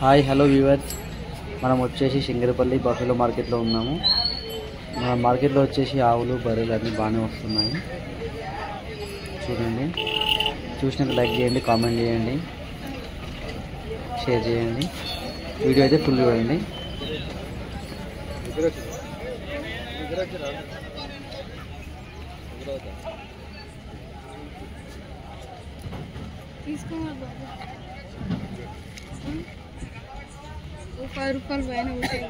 Hi hello viewers, మనం వచ్చేసి సింగరపల్లి buffalo మార్కెట్లో ఉన్నాము. మన మార్కెట్లో వచ్చేసి ఆవులు బర్రెలు అన్నీ బాగానే వస్తున్నాయి. చూడండి, చూసినాక లైక్ చేయండి, కామెంట్ చేయండి, షేర్ చేయండి. వీడియో అయితే ఫుల్ చూడండి. ₹10 పైన ఉంటాయి.